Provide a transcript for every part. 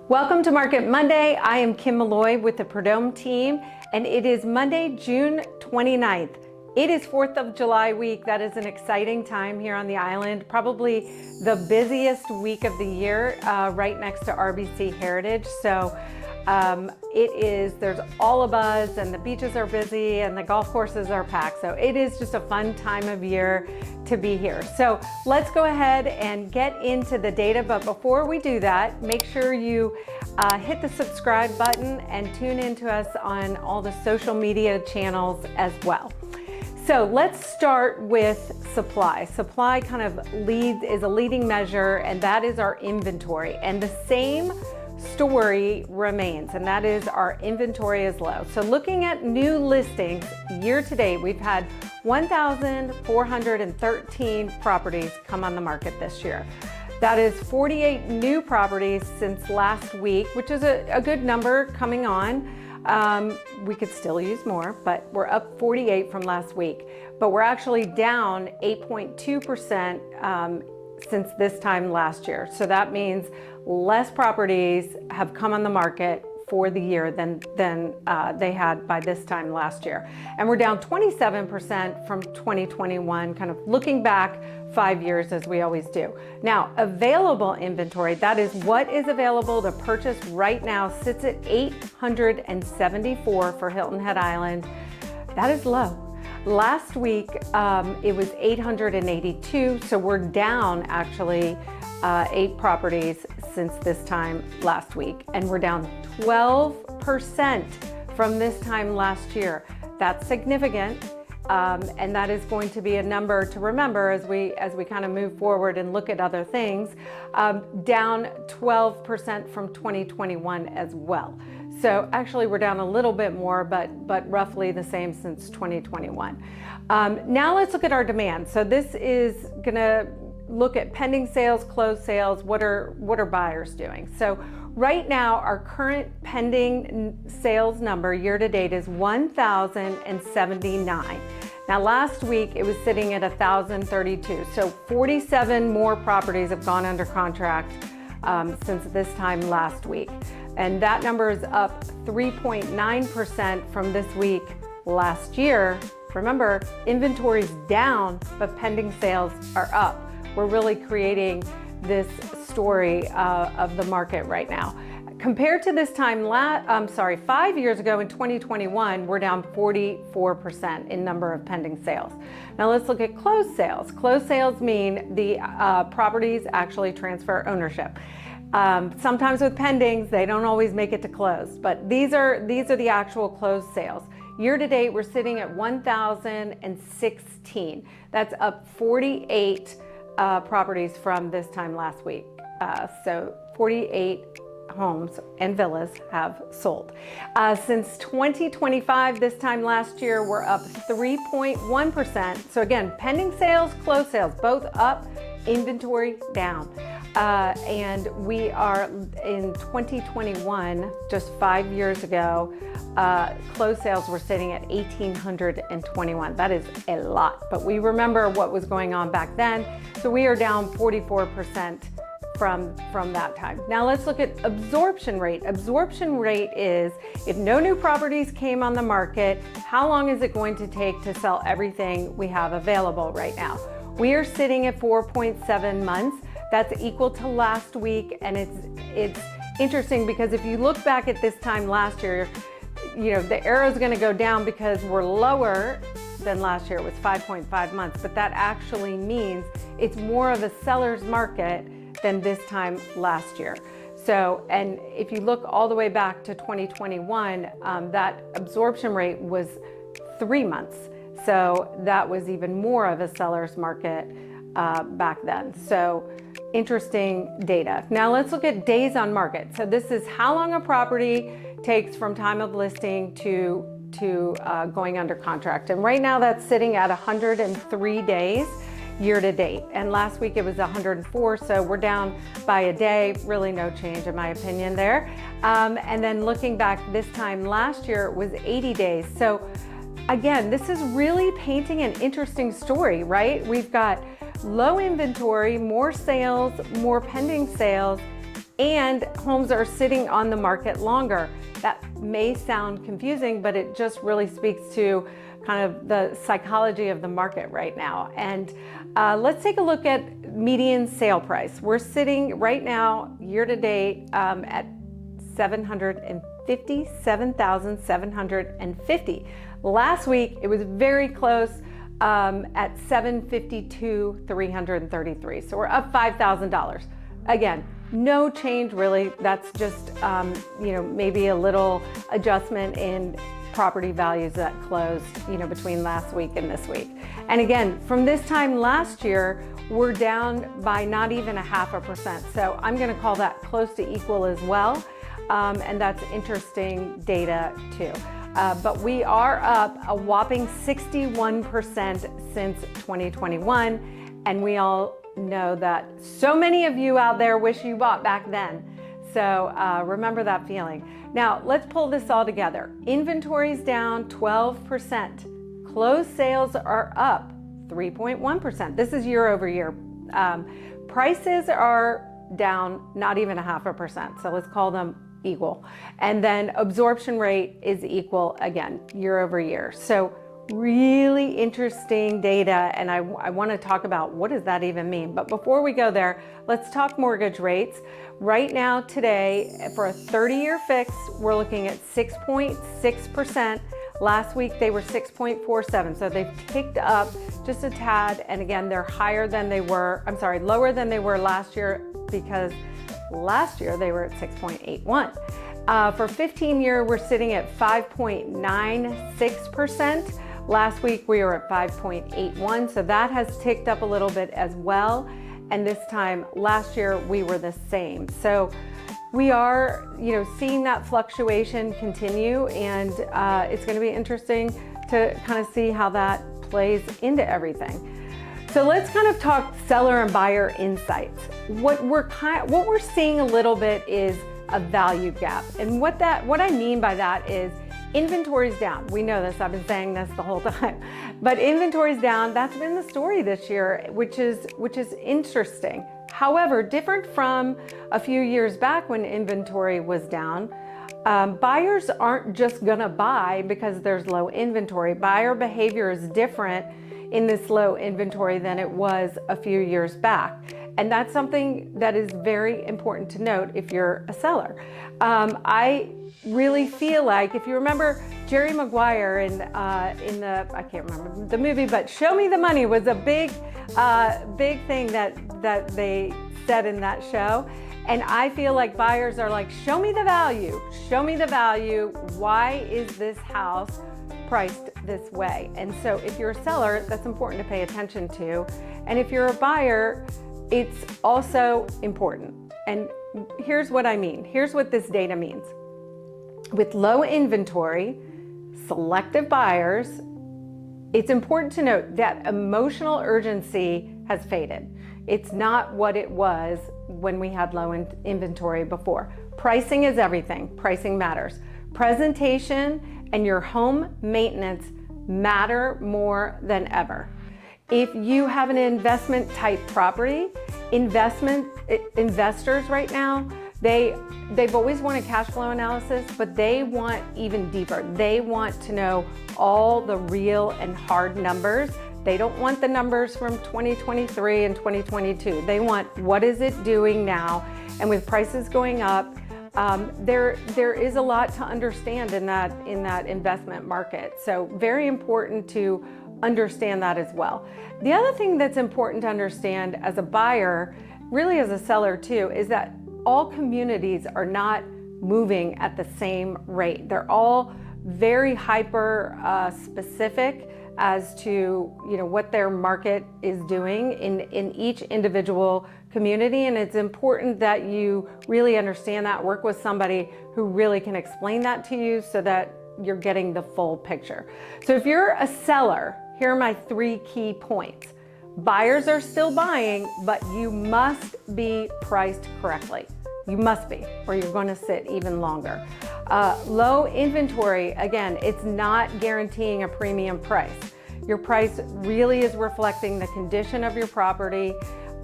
Welcome to Market Monday. I am Kim Molloy with the Prud'homme Team, and it is Monday, June 29th. It is 4th of July week. That is an exciting time here on the island, probably the busiest week of the year, right next to RBC Heritage. So there's all a buzz, and the beaches are busy and the golf courses are packed. So it is just a fun time of year to be here. So let's go ahead and get into the data. But before we do that, make sure you hit the subscribe button and tune into us on all the social media channels as well. So let's start with supply. Supply kind of is a leading measure, and that is our inventory. And the same story remains, and that is our inventory is low. So looking at new listings year to date, we've had 1,413 properties come on the market this year. That is 48 new properties since last week, which is a good number coming on. We could still use more, but we're up 48 from last week. But we're actually down 8.2% since this time last year. So that means less properties have come on the market for the year than they had by this time last year. And we're down 27% from 2021, kind of looking back 5 years as we always do. Now, available inventory, that is what is available to purchase right now, sits at 874 for Hilton Head Island. That is low. Last week, it was 882, so we're down actually 8 properties since this time last week, and we're down 12% from this time last year. That's significant, and that is going to be a number to remember as we kind of move forward and look at other things. Down 12% from 2021 as well. So actually we're down a little bit more, but roughly the same since 2021. Now let's look at our demand. So this is gonna look at pending sales, closed sales. What are buyers doing? So right now our current pending sales number year to date is 1,079. Now last week it was sitting at 1,032. So 47 more properties have gone under contract since this time last week. And that number is up 3.9% from this week last year. Remember, inventory's down, but pending sales are up. We're really creating this story of the market right now. Compared to this time 5 years ago in 2021, we're down 44% in number of pending sales. Now let's look at closed sales. Closed sales mean the properties actually transfer ownership. Sometimes with pendings, they don't always make it to close, but these are the actual closed sales. Year to date, we're sitting at 1,016. That's up 48 properties from this time last week. So 48 homes and villas have sold. Since 2025, this time last year, we're up 3.1%. So again, pending sales, closed sales, both up, inventory down. And we are in 2021, just 5 years ago, closed sales were sitting at 1,821. That is a lot, but we remember what was going on back then. So we are down 44% from that time. Now let's look at absorption rate. Absorption rate is if no new properties came on the market, how long is it going to take to sell everything we have available right now? We are sitting at 4.7 months. That's equal to last week, and it's interesting because if you look back at this time last year, you know, the arrow is going to go down because we're lower than last year. It was 5.5 months, but that actually means it's more of a seller's market than this time last year. So, and if you look all the way back to 2021, that absorption rate was 3 months. So that was even more of a seller's market back then. So interesting data. Now let's look at days on market. So this is how long a property takes from time of listing to going under contract. And right now that's sitting at 103 days year to date. And last week it was 104, so we're down by a day. Really no change in my opinion there. And then looking back this time last year, it was 80 days. So again, this is really painting an interesting story, right? We've got low inventory, more sales, more pending sales, and homes are sitting on the market longer. That may sound confusing, but it just really speaks to kind of the psychology of the market right now. And let's take a look at median sale price. We're sitting right now, year to date, at $757,750. Last week, it was very close at $752,333. So we're up $5,000. Again, no change really. That's just, maybe a little adjustment in property values that closed, between last week and this week. And again, from this time last year, we're down by not even 0.5%. So I'm going to call that close to equal as well. And that's interesting data too. But we are up a whopping 61% since 2021. And we all know that so many of you out there wish you bought back then. So remember that feeling. Now let's pull this all together. Inventory's down 12%. Closed sales are up 3.1%. This is year over year. Prices are down not even 0.5%. So let's call them equal. And then absorption rate is equal again, year over year. So really interesting data, and I want to talk about what does that even mean. But before we go there, let's talk mortgage rates. Right now, today, for a 30-year fix, we're looking at 6.6%. Last week, they were 6.47, so they've ticked up just a tad. And again, they're lower than they were last year, because last year they were at 6.81. For 15-year, we're sitting at 5.96%. Last week we were at 5.81, so that has ticked up a little bit as well. And this time last year we were the same. So we are, seeing that fluctuation continue, and it's going to be interesting to kind of see how that plays into everything. So let's kind of talk seller and buyer insights. What we're seeing a little bit is a value gap, and what I mean by that is inventory's down. We know this, I've been saying this the whole time, but inventory's down. That's been the story this year, which is interesting. However, different from a few years back when inventory was down, buyers aren't just gonna buy because there's low inventory. Buyer behavior is different in this low inventory than it was a few years back. And that's something that is very important to note if you're a seller. I really feel like, if you remember Jerry Maguire in the, I can't remember the movie, but Show Me the Money was a big thing that they said in that show. And I feel like buyers are like, show me the value, show me the value. Why is this house priced this way? And so if you're a seller, that's important to pay attention to. And if you're a buyer, it's also important. And here's what I mean. Here's what this data means. With low inventory, selective buyers, it's important to note that emotional urgency has faded. It's not what it was when we had low inventory before. Pricing is everything. Pricing matters. Presentation and your home maintenance matter more than ever. If you have an investment type property, investors right now, they've always wanted cash flow analysis, but they want even deeper. They want to know all the real and hard numbers. They don't want the numbers from 2023 and 2022. They want, what is it doing now? And with prices going up, there is a lot to understand in that investment market. So very important to understand that as well. The other thing that's important to understand as a buyer, really as a seller too, is that all communities are not moving at the same rate. They're all very hyper specific as to what their market is doing in each individual community. And it's important that you really understand that, work with somebody who really can explain that to you so that you're getting the full picture. So if you're a seller, here are my 3 key points. Buyers are still buying, but you must be priced correctly. You must be, or you're going to sit even longer. Low inventory, again, it's not guaranteeing a premium price. Your price really is reflecting the condition of your property.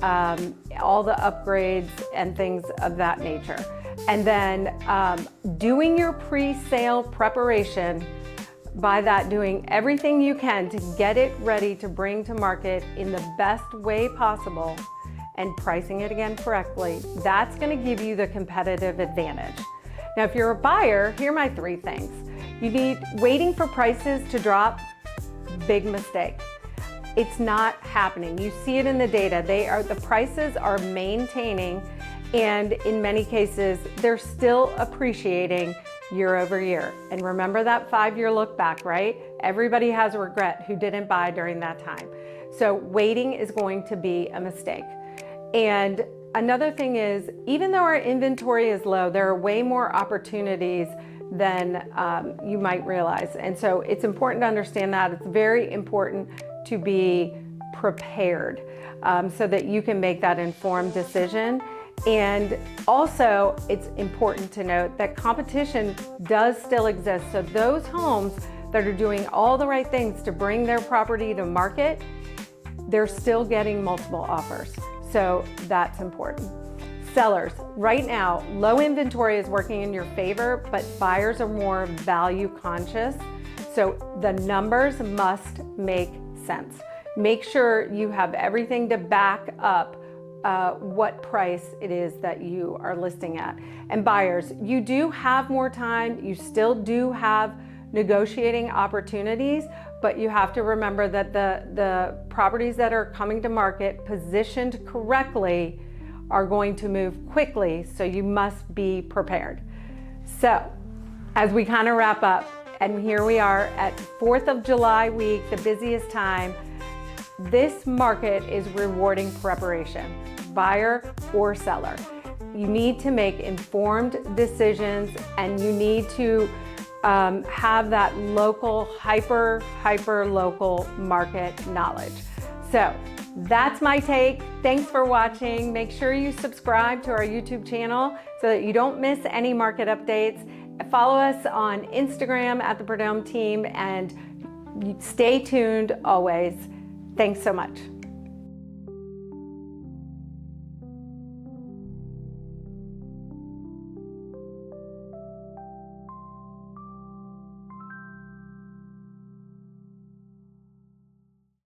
all the upgrades and things of that nature. And then doing your pre-sale preparation, by that doing everything you can to get it ready to bring to market in the best way possible and pricing it again correctly, that's going to give you the competitive advantage. Now, if you're a buyer, here are my 3 things. Waiting for prices to drop, big mistake. It's not happening. You see it in the data. The prices are maintaining, and in many cases, they're still appreciating year over year. And remember that 5-year look back, right? Everybody has regret who didn't buy during that time. So waiting is going to be a mistake. And another thing is, even though our inventory is low, there are way more opportunities than you might realize. And so it's important to understand that. It's very important to be prepared so that you can make that informed decision. And also, it's important to note that competition does still exist. So those homes that are doing all the right things to bring their property to market, they're still getting multiple offers. So that's important. Sellers, right now, low inventory is working in your favor, but buyers are more value conscious. So the numbers must make sense. Make sure you have everything to back up what price it is that you are listing at. And buyers, you do have more time. You still do have negotiating opportunities, but you have to remember that the properties that are coming to market positioned correctly are going to move quickly, so you must be prepared. So as we kind of wrap up, and here we are at 4th of July week, the busiest time, this market is rewarding preparation, buyer or seller. You need to make informed decisions, and you need to have that local, hyper local market knowledge. So that's my take. Thanks for watching. Make sure you subscribe to our YouTube channel so that you don't miss any market updates. Follow us on Instagram at the Prud'homme Team, and stay tuned always. Thanks so much.